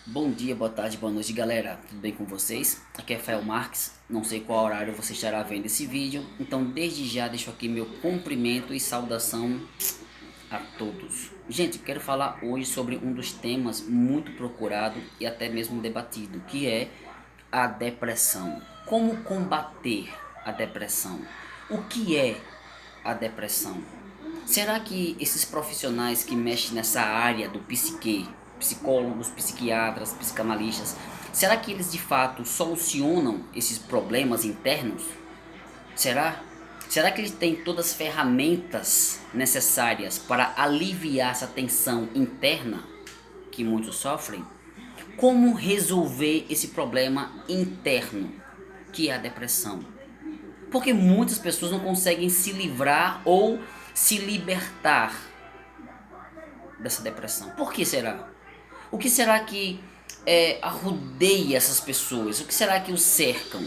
Bom dia, boa tarde, boa noite, galera. Tudo bem com vocês? Aqui é Fael Marques. Não sei qual horário você estará vendo esse vídeo, então desde já deixo aqui meu cumprimento e saudação a todos. Gente, quero falar hoje sobre um dos temas muito procurado e até mesmo debatido, que é a depressão. Como combater a depressão? O que é a depressão? Será que esses profissionais que mexem nessa área do psique, psicólogos, psiquiatras, psicanalistas, será que eles de fato solucionam esses problemas internos? Será? Será que eles têm todas as ferramentas necessárias para aliviar essa tensão interna que muitos sofrem? Como resolver esse problema interno, que é a depressão? Porque muitas pessoas não conseguem se livrar ou se libertar dessa depressão. Por que será? O que será que arrodeia essas pessoas? O que será que os cercam?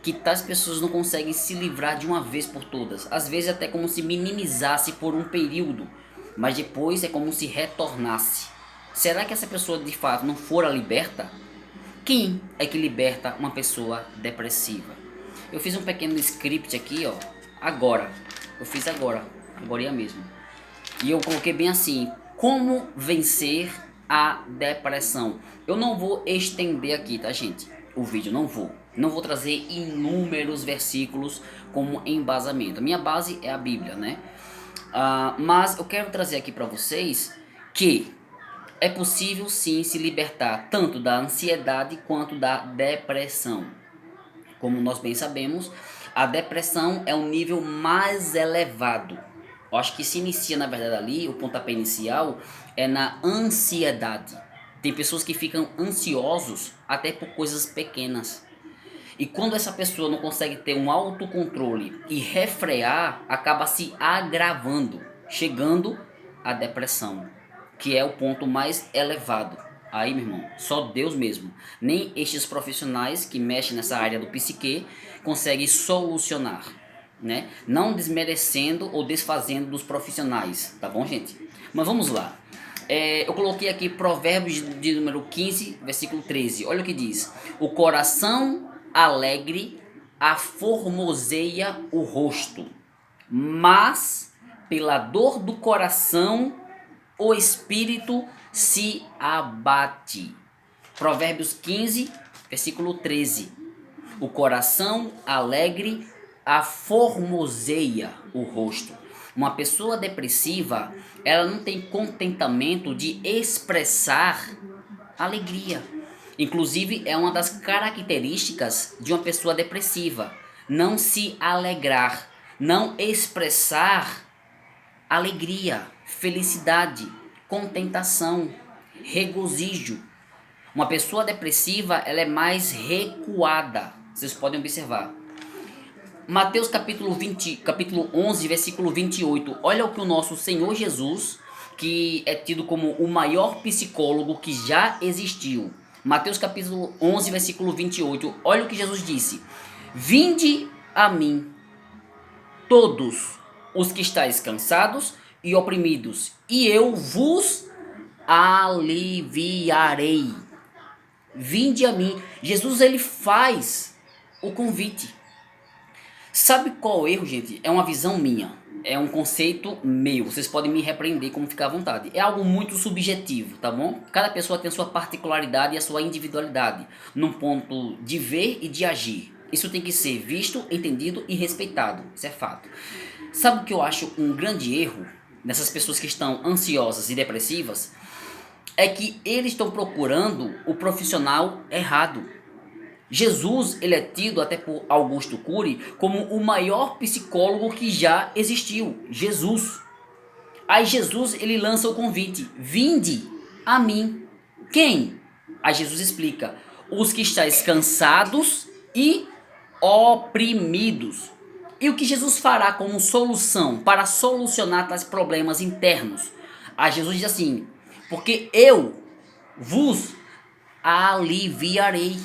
Que tais pessoas não conseguem se livrar de uma vez por todas. Às vezes até como se minimizasse por um período, mas depois é como se retornasse. Será que essa pessoa de fato não fora liberta? Quem é que liberta uma pessoa depressiva? Eu fiz um pequeno script aqui, ó, agora. Eu fiz agora mesmo. E eu coloquei bem assim: como vencer a depressão. Eu não vou estender aqui, tá, gente? O vídeo não vou trazer inúmeros versículos como embasamento. A minha base é a Bíblia, né? Mas eu quero trazer aqui para vocês que é possível sim se libertar tanto da ansiedade quanto da depressão. Como nós bem sabemos, a depressão é um nível mais elevado. Eu acho que se inicia, na verdade, ali, o pontapé inicial é na ansiedade. Tem pessoas que ficam ansiosos até por coisas pequenas. E quando essa pessoa não consegue ter um autocontrole e refrear, acaba se agravando, chegando à depressão, que é o ponto mais elevado. Aí, meu irmão, só Deus mesmo. Nem estes profissionais que mexem nessa área do psique conseguem solucionar, né? Não desmerecendo ou desfazendo dos profissionais, tá bom, gente? Mas vamos lá. Eu coloquei aqui Provérbios de número 15, versículo 13. Olha o que diz: o coração alegre aformoseia o rosto, mas pela dor do coração o espírito se abate. Provérbios 15, versículo 13. O coração alegre aformoseia o rosto. Uma pessoa depressiva, ela não tem contentamento de expressar alegria. Inclusive, é uma das características de uma pessoa depressiva. Não se alegrar, não expressar alegria, felicidade, contentação, regozijo. Uma pessoa depressiva, ela é mais recuada. Vocês podem observar. Mateus capítulo 11, versículo 28. Olha o que o nosso Senhor Jesus, que é tido como o maior psicólogo que já existiu. Mateus capítulo 11, versículo 28. Olha o que Jesus disse: vinde a mim, todos os que estáis cansados e oprimidos, e eu vos aliviarei. Vinde a mim. Jesus, ele faz o convite. Sabe qual o erro, gente? É uma visão minha. É um conceito meu. Vocês podem me repreender como ficar à vontade. É algo muito subjetivo, tá bom? Cada pessoa tem a sua particularidade e a sua individualidade num ponto de ver e de agir. Isso tem que ser visto, entendido e respeitado. Isso é fato. Sabe o que eu acho um grande erro nessas pessoas que estão ansiosas e depressivas? É que eles estão procurando o profissional errado. Jesus, ele é tido até por Augusto Cury como o maior psicólogo que já existiu. Jesus. Aí Jesus, ele lança o convite: vinde a mim. Quem? Aí Jesus explica: os que estáis cansados e oprimidos. E o que Jesus fará como solução para solucionar tais problemas internos? Aí Jesus diz assim: porque eu vos aliviarei.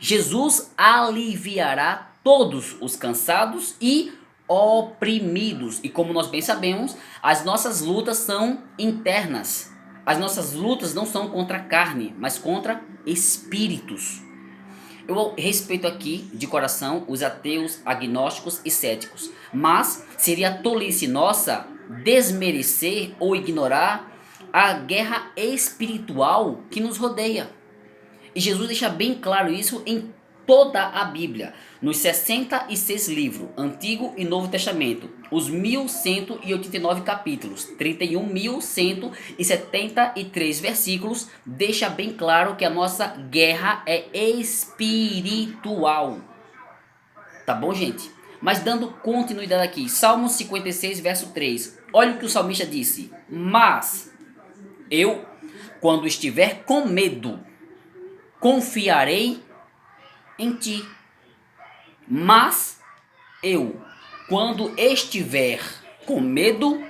Jesus aliviará todos os cansados e oprimidos. E como nós bem sabemos, as nossas lutas são internas. As nossas lutas não são contra a carne, mas contra espíritos. Eu respeito aqui, de coração, os ateus, agnósticos e céticos, mas seria tolice nossa desmerecer ou ignorar a guerra espiritual que nos rodeia. E Jesus deixa bem claro isso em toda a Bíblia, nos 66 livros, Antigo e Novo Testamento, os 1189 capítulos, 31.173 versículos, deixa bem claro que a nossa guerra é espiritual. Tá bom, gente? Mas dando continuidade aqui, Salmo 56, verso 3. Olha o que o salmista disse: Mas eu, quando estiver com medo, confiarei em ti. Mas eu, quando estiver com medo,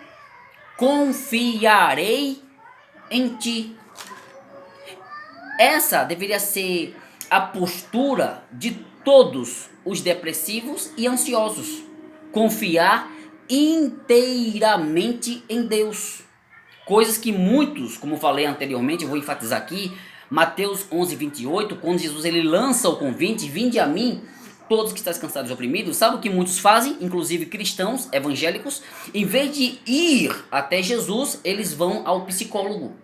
confiarei em ti. Essa deveria ser a postura de todos os depressivos e ansiosos. Confiar inteiramente em Deus. Coisas que muitos, como falei anteriormente, eu vou enfatizar aqui, Mateus 11, 28, quando Jesus ele lança o convite, vinde a mim, todos que estão cansados e oprimidos, sabe o que muitos fazem, inclusive cristãos, evangélicos? Em vez de ir até Jesus, eles vão ao psicólogo.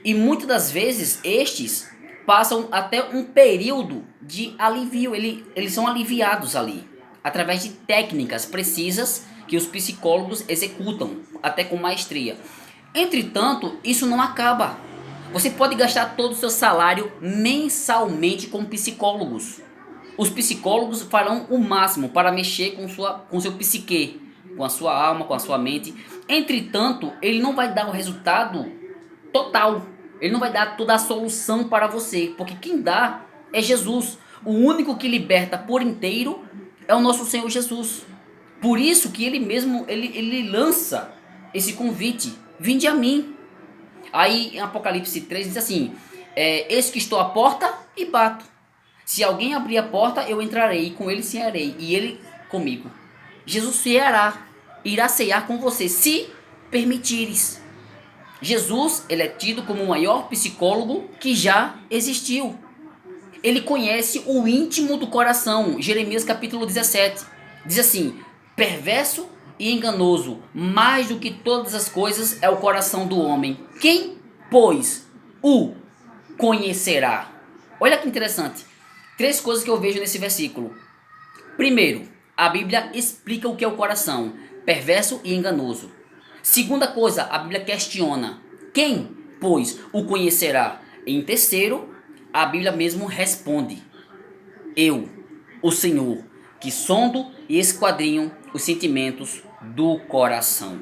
E muitas das vezes, estes passam até um período de alívio, eles são aliviados ali, através de técnicas precisas que os psicólogos executam, até com maestria. Entretanto, isso não acaba. Você pode gastar todo o seu salário mensalmente com psicólogos. Os psicólogos farão o máximo para mexer com seu psique, com a sua alma, com a sua mente. Entretanto, ele não vai dar o resultado total. Ele não vai dar toda a solução para você, porque quem dá é Jesus. O único que liberta por inteiro é o nosso Senhor Jesus. Por isso que ele mesmo, ele lança esse convite: vinde a mim. Aí em Apocalipse 3 diz assim, eis que estou à porta e bato. Se alguém abrir a porta, eu entrarei, e com ele cearei, e ele comigo. Jesus irá cear com você, se permitires. Jesus, ele é tido como o maior psicólogo que já existiu. Ele conhece o íntimo do coração. Jeremias capítulo 17 diz assim: perverso e enganoso, mais do que todas as coisas é o coração do homem. Quem, pois, o conhecerá? Olha que interessante. 3 coisas que eu vejo nesse versículo. Primeiro, a Bíblia explica o que é o coração, perverso e enganoso. Segunda coisa, a Bíblia questiona: quem, pois, o conhecerá? Em terceiro, a Bíblia mesmo responde: eu, o Senhor, que sondo e esquadrinho os sentimentos do coração.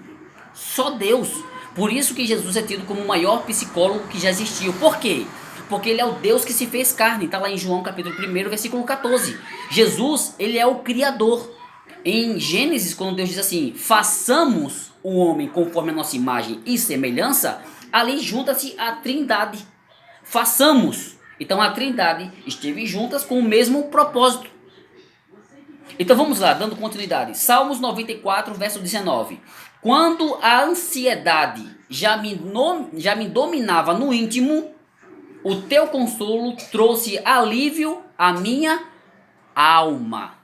Só Deus. Por isso que Jesus é tido como o maior psicólogo que já existiu. Por quê? Porque ele é o Deus que se fez carne. Está lá em João capítulo 1, versículo 14. Jesus, ele é o Criador. Em Gênesis, quando Deus diz assim, façamos o homem conforme a nossa imagem e semelhança, ali junta-se a Trindade. Façamos. Então a Trindade esteve juntas com o mesmo propósito. Então vamos lá, dando continuidade. Salmos 94, verso 19. Quando a ansiedade já me dominava no íntimo, o teu consolo trouxe alívio à minha alma.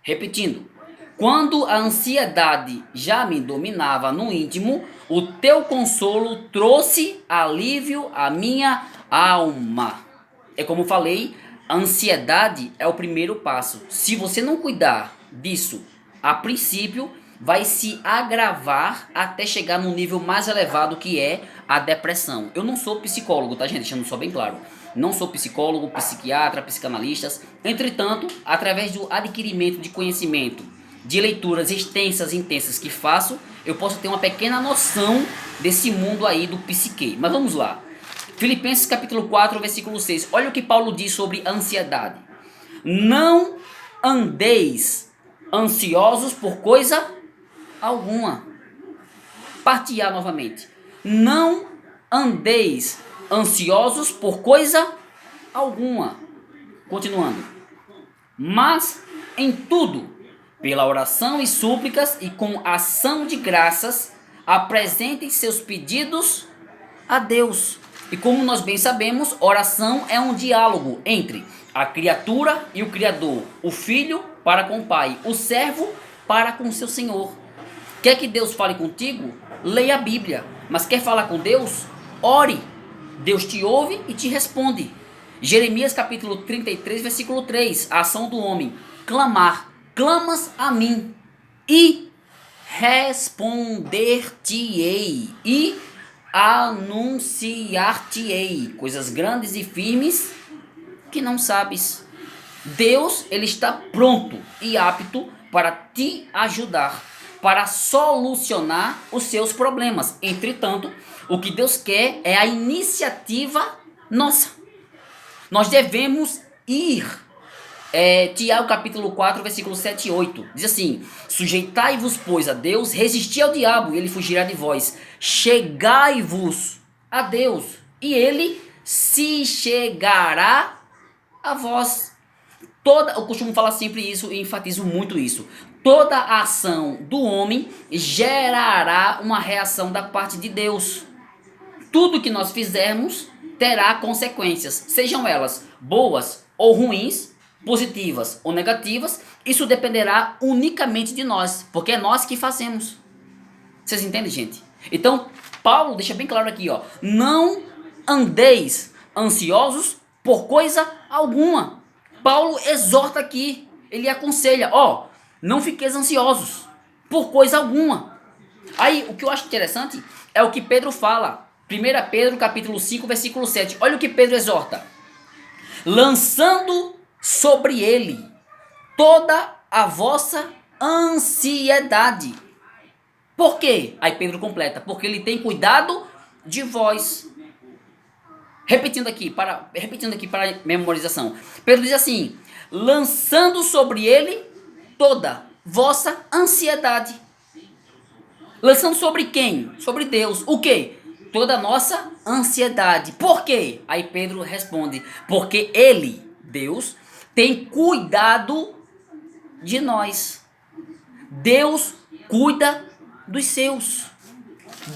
Repetindo. Quando a ansiedade já me dominava no íntimo, o teu consolo trouxe alívio à minha alma. É como falei, a ansiedade é o primeiro passo. Se você não cuidar disso, a princípio, vai se agravar até chegar no nível mais elevado, que é a depressão. Eu não sou psicólogo, tá, gente? Deixando só bem claro. Não sou psicólogo, psiquiatra, psicanalistas. Entretanto, através do adquirimento de conhecimento, de leituras extensas e intensas que faço, eu posso ter uma pequena noção desse mundo aí do psique. Mas vamos lá. Filipenses capítulo 4, versículo 6. Olha o que Paulo diz sobre ansiedade. Não andeis ansiosos por coisa alguma. Parte A novamente. Não andeis ansiosos por coisa alguma. Continuando. Mas em tudo, pela oração e súplicas e com ação de graças, apresentem seus pedidos a Deus. E como nós bem sabemos, oração é um diálogo entre a criatura e o Criador, o filho para com o pai, o servo para com seu senhor. Quer que Deus fale contigo? Leia a Bíblia. Mas quer falar com Deus? Ore. Deus te ouve e te responde. Jeremias capítulo 33, versículo 3. A ação do homem. Clamar. Clamas a mim e responder-te-ei e anunciar-te-ei coisas grandes e firmes que não sabes. Deus, ele está pronto e apto para te ajudar, para solucionar os seus problemas. Entretanto, o que Deus quer é a iniciativa nossa. Nós devemos ir. Tiago capítulo 4, versículo 7 e 8. Diz assim: sujeitai-vos, pois, a Deus, resisti ao diabo, e ele fugirá de vós. Chegai-vos a Deus, e ele se chegará a vós. Eu costumo falar sempre isso e enfatizo muito isso. Toda ação do homem gerará uma reação da parte de Deus. Tudo que nós fizermos terá consequências, sejam elas boas ou ruins, positivas ou negativas. Isso dependerá unicamente de nós, porque é nós que fazemos. Vocês entendem, gente? Então, Paulo deixa bem claro aqui, ó: não andeis ansiosos por coisa alguma. Paulo exorta aqui, ele aconselha, ó, não fiqueis ansiosos por coisa alguma. Aí, o que eu acho interessante é o que Pedro fala. 1 Pedro capítulo 5, versículo 7. Olha o que Pedro exorta: lançando sobre ele toda a vossa ansiedade. Por quê? Aí Pedro completa: porque ele tem cuidado de vós. Repetindo aqui para memorização. Pedro diz assim: lançando sobre ele toda vossa ansiedade. Lançando sobre quem? Sobre Deus. O quê? Toda a nossa ansiedade. Por quê? Aí Pedro responde: porque ele, Deus, tem cuidado de nós. Deus cuida dos seus.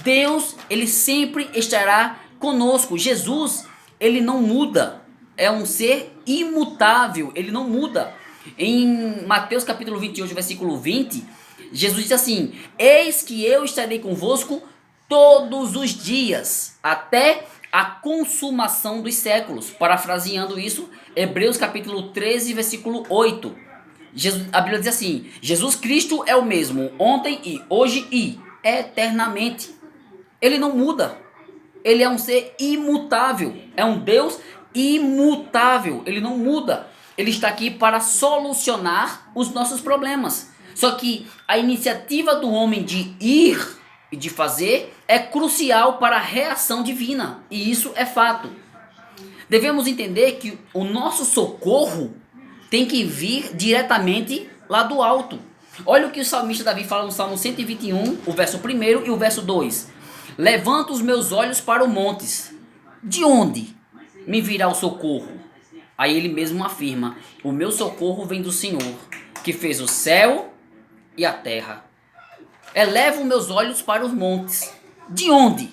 Deus, ele sempre estará conosco. Jesus, ele não muda. É um ser imutável, ele não muda. Em Mateus capítulo 28, versículo 20, Jesus diz assim: eis que eu estarei convosco todos os dias, até a consumação dos séculos. Parafraseando isso, Hebreus capítulo 13, versículo 8. A Bíblia diz assim: Jesus Cristo é o mesmo ontem e hoje e eternamente. Ele não muda. Ele é um ser imutável. É um Deus imutável. Ele não muda. Ele está aqui para solucionar os nossos problemas. Só que a iniciativa do homem de ir e de fazer é crucial para a reação divina. E isso é fato. Devemos entender que o nosso socorro tem que vir diretamente lá do alto. Olha o que o salmista Davi fala no Salmo 121, o verso 1 e o verso 2. Levanto os meus olhos para os montes. De onde me virá o socorro? Aí ele mesmo afirma: o meu socorro vem do Senhor, que fez o céu e a terra. Elevo meus olhos para os montes. De onde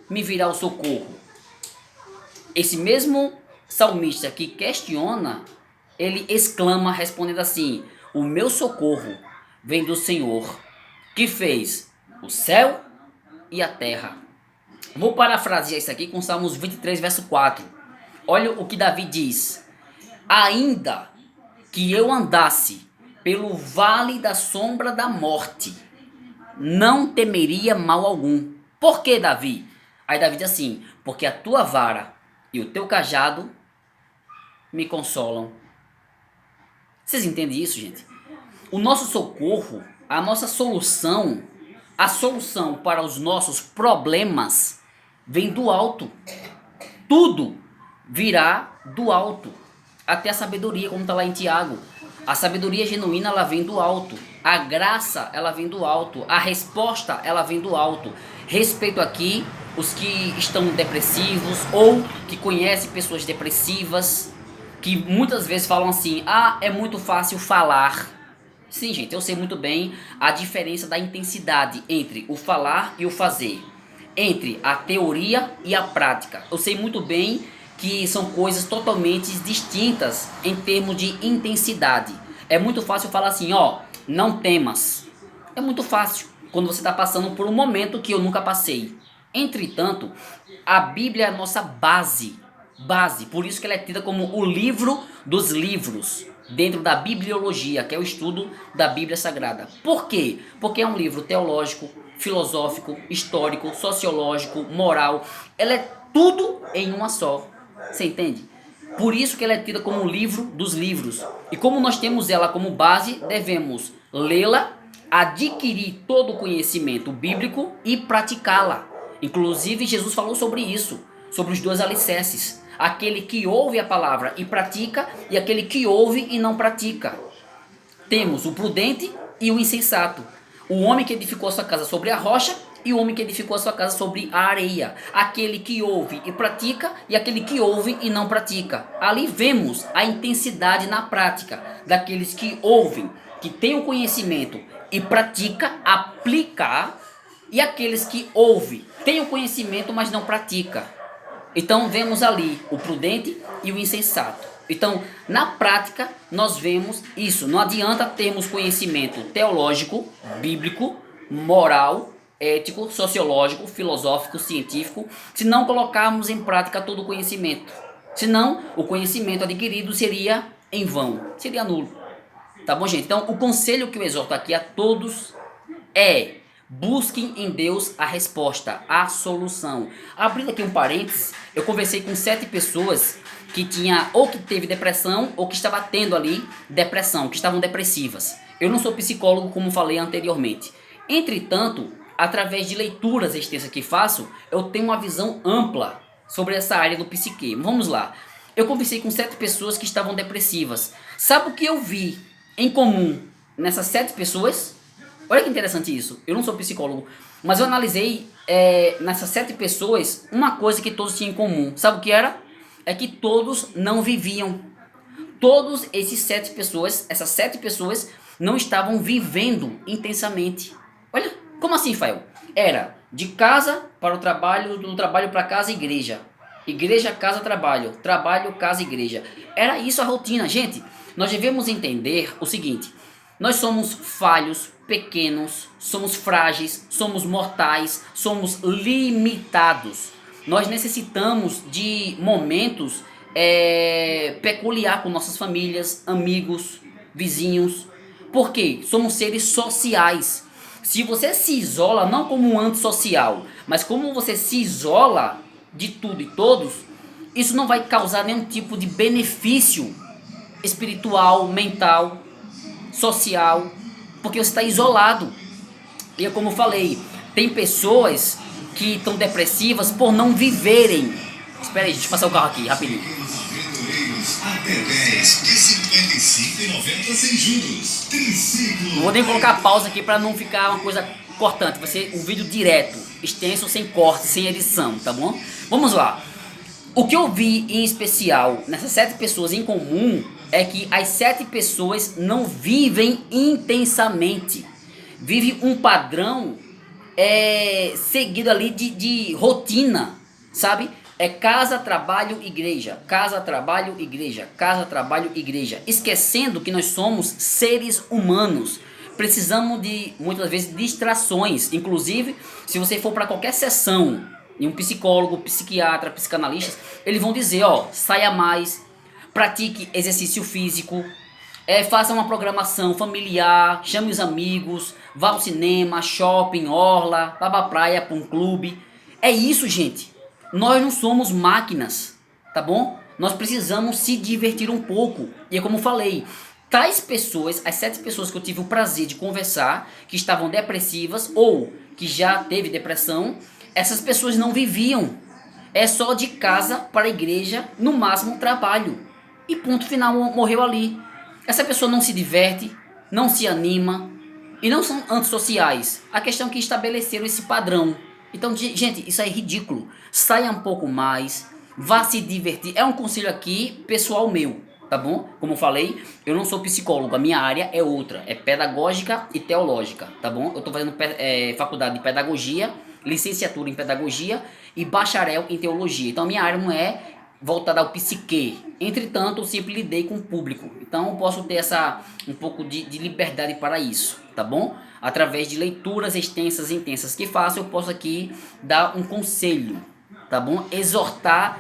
me virá o socorro? Esse mesmo salmista que questiona, ele exclama respondendo assim: o meu socorro vem do Senhor, que fez o céu e a terra. Vou parafrasear isso aqui com Salmos 23, verso 4. Olha o que Davi diz: ainda que eu andasse pelo vale da sombra da morte, não temeria mal algum. Por que, Davi? Aí Davi diz assim: porque a tua vara e o teu cajado me consolam. Vocês entendem isso, gente? O nosso socorro, a nossa solução, a solução para os nossos problemas vem do alto. Tudo virá do alto. Até a sabedoria, como está lá em Tiago. A sabedoria genuína, ela vem do alto. A graça, ela vem do alto. A resposta, ela vem do alto. Respeito aqui os que estão depressivos ou que conhecem pessoas depressivas, que muitas vezes falam assim: ah, é muito fácil falar. Sim, gente, eu sei muito bem a diferença da intensidade entre o falar e o fazer. entre a teoria e a prática. Eu sei muito bem que são coisas totalmente distintas em termos de intensidade. É muito fácil falar assim, ó, não temas. É muito fácil quando você está passando por um momento que eu nunca passei. Entretanto, a Bíblia é a nossa base. Por isso que ela é tida como o livro dos livros, dentro da bibliologia, que é o estudo da Bíblia Sagrada. Por quê? Porque é um livro teológico, filosófico, histórico, sociológico, moral. Ela é tudo em uma só. Você entende? Por isso que ela é tida como o livro dos livros. E como nós temos ela como base, devemos lê-la, adquirir todo o conhecimento bíblico e praticá-la. Inclusive, Jesus falou sobre isso, sobre os dois alicerces. Aquele que ouve a palavra e pratica, e aquele que ouve e não pratica. Temos o prudente e o insensato. O homem que edificou a sua casa sobre a rocha e o homem que edificou a sua casa sobre a areia. Aquele que ouve e pratica e aquele que ouve e não pratica. Ali vemos a intensidade na prática daqueles que ouvem, que têm o conhecimento e pratica, aplicar, e aqueles que ouvem, têm o conhecimento, mas não pratica. Então vemos ali o prudente e o insensato. Então, na prática, nós vemos isso. Não adianta termos conhecimento teológico, bíblico, moral, ético, sociológico, filosófico, científico, se não colocarmos em prática todo o conhecimento. Senão, o conhecimento adquirido seria em vão, seria nulo. Tá bom, gente? Então, o conselho que eu exorto aqui a todos é: busquem em Deus a resposta, a solução. Abrindo aqui um parênteses, eu conversei com 7 pessoas que tinha ou que teve depressão ou que estava tendo ali depressão, que estavam depressivas. Eu não sou psicólogo, como falei anteriormente. Entretanto, através de leituras extensas que faço, eu tenho uma visão ampla sobre essa área do psique. Vamos lá. Eu conversei com 7 pessoas que estavam depressivas. Sabe o que eu vi em comum nessas 7 pessoas? Olha que interessante isso. Eu não sou psicólogo, mas eu analisei nessas 7 pessoas uma coisa que todos tinham em comum. Sabe o que era? É que todos não viviam. Todos esses 7 pessoas, essas 7 pessoas não estavam vivendo intensamente. Olha, como assim, Fael? Era de casa para o trabalho, do trabalho para casa, igreja. Igreja, casa, trabalho. Trabalho, casa, igreja. Era isso a rotina. Gente, nós devemos entender o seguinte: nós somos falhos, pequenos, somos frágeis, somos mortais, somos limitados. Nós necessitamos de momentos peculiar com nossas famílias, amigos, vizinhos. Por quê? Somos seres sociais. Se você se isola, não como um antissocial, mas como você se isola de tudo e todos, isso não vai causar nenhum tipo de benefício espiritual, mental, social, porque você está isolado. E é como eu falei, tem pessoas que estão depressivas por não viverem. Espera aí, deixa eu passar o carro aqui, rapidinho. Até 10 de 55,90 sem juros. Triciclo. Vou nem colocar pausa aqui para não ficar uma coisa cortante. Vai ser um vídeo direto, extenso, sem corte, sem edição, tá bom? Vamos lá. O que eu vi em especial nessas 7 pessoas em comum é que as 7 pessoas não vivem intensamente. Vive um padrão seguido ali de rotina, sabe? É casa, trabalho, igreja. Casa, trabalho, igreja. Casa, trabalho, igreja. Esquecendo que nós somos seres humanos. Precisamos de, muitas vezes, distrações. Inclusive, se você for para qualquer sessão, e um psicólogo, psiquiatra, psicanalista, eles vão dizer, ó, saia mais, pratique exercício físico, faça uma programação familiar, chame os amigos, vá ao cinema, shopping, orla, vá pra praia, pra um clube. É isso, gente. Nós não somos máquinas, tá bom? Nós precisamos se divertir um pouco. E é como eu falei, tais pessoas, as 7 pessoas que eu tive o prazer de conversar, que estavam depressivas ou que já teve depressão, essas pessoas não viviam. É só de casa para a igreja, no máximo trabalho. E ponto final, morreu ali. Essa pessoa não se diverte, não se anima e não são antissociais. A questão é que estabeleceram esse padrão. Então, gente, isso é ridículo. Saia um pouco mais, vá se divertir. É um conselho aqui pessoal meu, tá bom? Como eu falei, eu não sou psicólogo, a minha área é outra, é pedagógica e teológica, tá bom? Eu tô fazendo faculdade de pedagogia licenciatura em pedagogia e bacharel em teologia. Então a minha área não é voltada ao psique. Entretanto, eu sempre lidei com o público. Então eu posso ter um pouco de liberdade para isso, tá bom? Através de leituras extensas e intensas que faço, eu posso aqui dar um conselho, tá bom? Exortar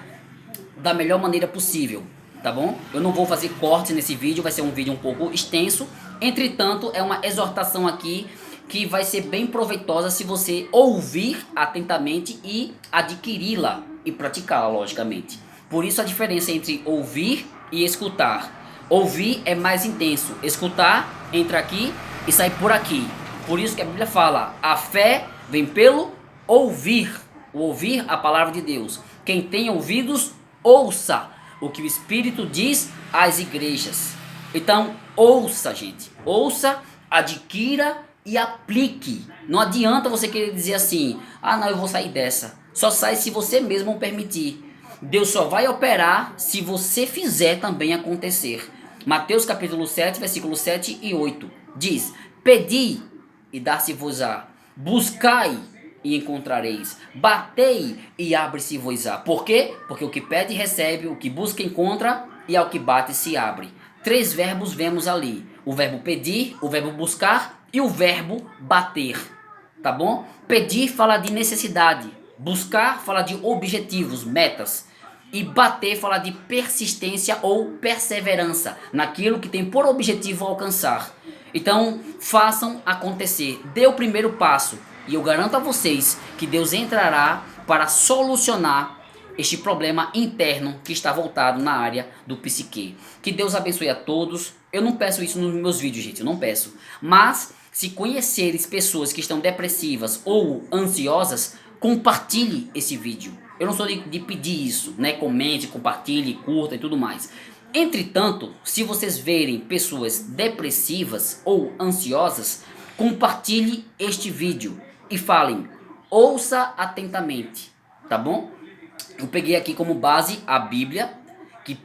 da melhor maneira possível, tá bom? Eu não vou fazer cortes nesse vídeo, vai ser um vídeo um pouco extenso. Entretanto, é uma exortação aqui que vai ser bem proveitosa se você ouvir atentamente e adquiri-la e praticá-la, logicamente. Por isso a diferença entre ouvir e escutar. Ouvir é mais intenso, escutar entra aqui e sai por aqui. Por isso que a Bíblia fala, a fé vem pelo ouvir. O ouvir a palavra de Deus. Quem tem ouvidos, ouça o que o Espírito diz às igrejas. Então, ouça, gente. Ouça, adquira e aplique. Não adianta você querer dizer assim, ah não, eu vou sair dessa. Só sai se você mesmo permitir. Deus só vai operar se você fizer também acontecer. Mateus capítulo 7, versículos 7 e 8 diz, pedi e dar-se-vos-á, buscai e encontrareis, batei e abre-se-vos-á. Por quê? Porque o que pede recebe, o que busca encontra e ao que bate se abre. 3 verbos vemos ali, o verbo pedir, o verbo buscar e o verbo bater, tá bom? Pedir fala de necessidade, buscar fala de objetivos, metas, e bater fala de persistência ou perseverança naquilo que tem por objetivo alcançar. Então, façam acontecer. Dê o primeiro passo e eu garanto a vocês que Deus entrará para solucionar este problema interno que está voltado na área do psique. Que Deus abençoe a todos. Eu não peço isso nos meus vídeos, gente, eu não peço. Mas, se conheceres pessoas que estão depressivas ou ansiosas, compartilhe esse vídeo. Eu não sou de pedir isso, né? Comente, compartilhe, curta e tudo mais. Entretanto, se vocês verem pessoas depressivas ou ansiosas, compartilhe este vídeo e falem, ouça atentamente, tá bom? Eu peguei aqui como base a Bíblia, que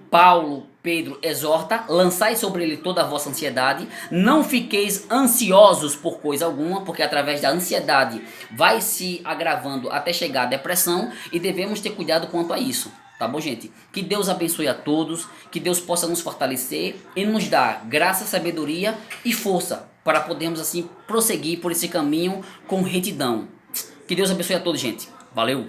Pedro exorta, lançai sobre ele toda a vossa ansiedade, não fiqueis ansiosos por coisa alguma, porque através da ansiedade vai se agravando até chegar à depressão e devemos ter cuidado quanto a isso, tá bom, gente? Que Deus abençoe a todos, que Deus possa nos fortalecer e nos dar graça, sabedoria e força para podermos assim prosseguir por esse caminho com retidão. Que Deus abençoe a todos, gente. Valeu!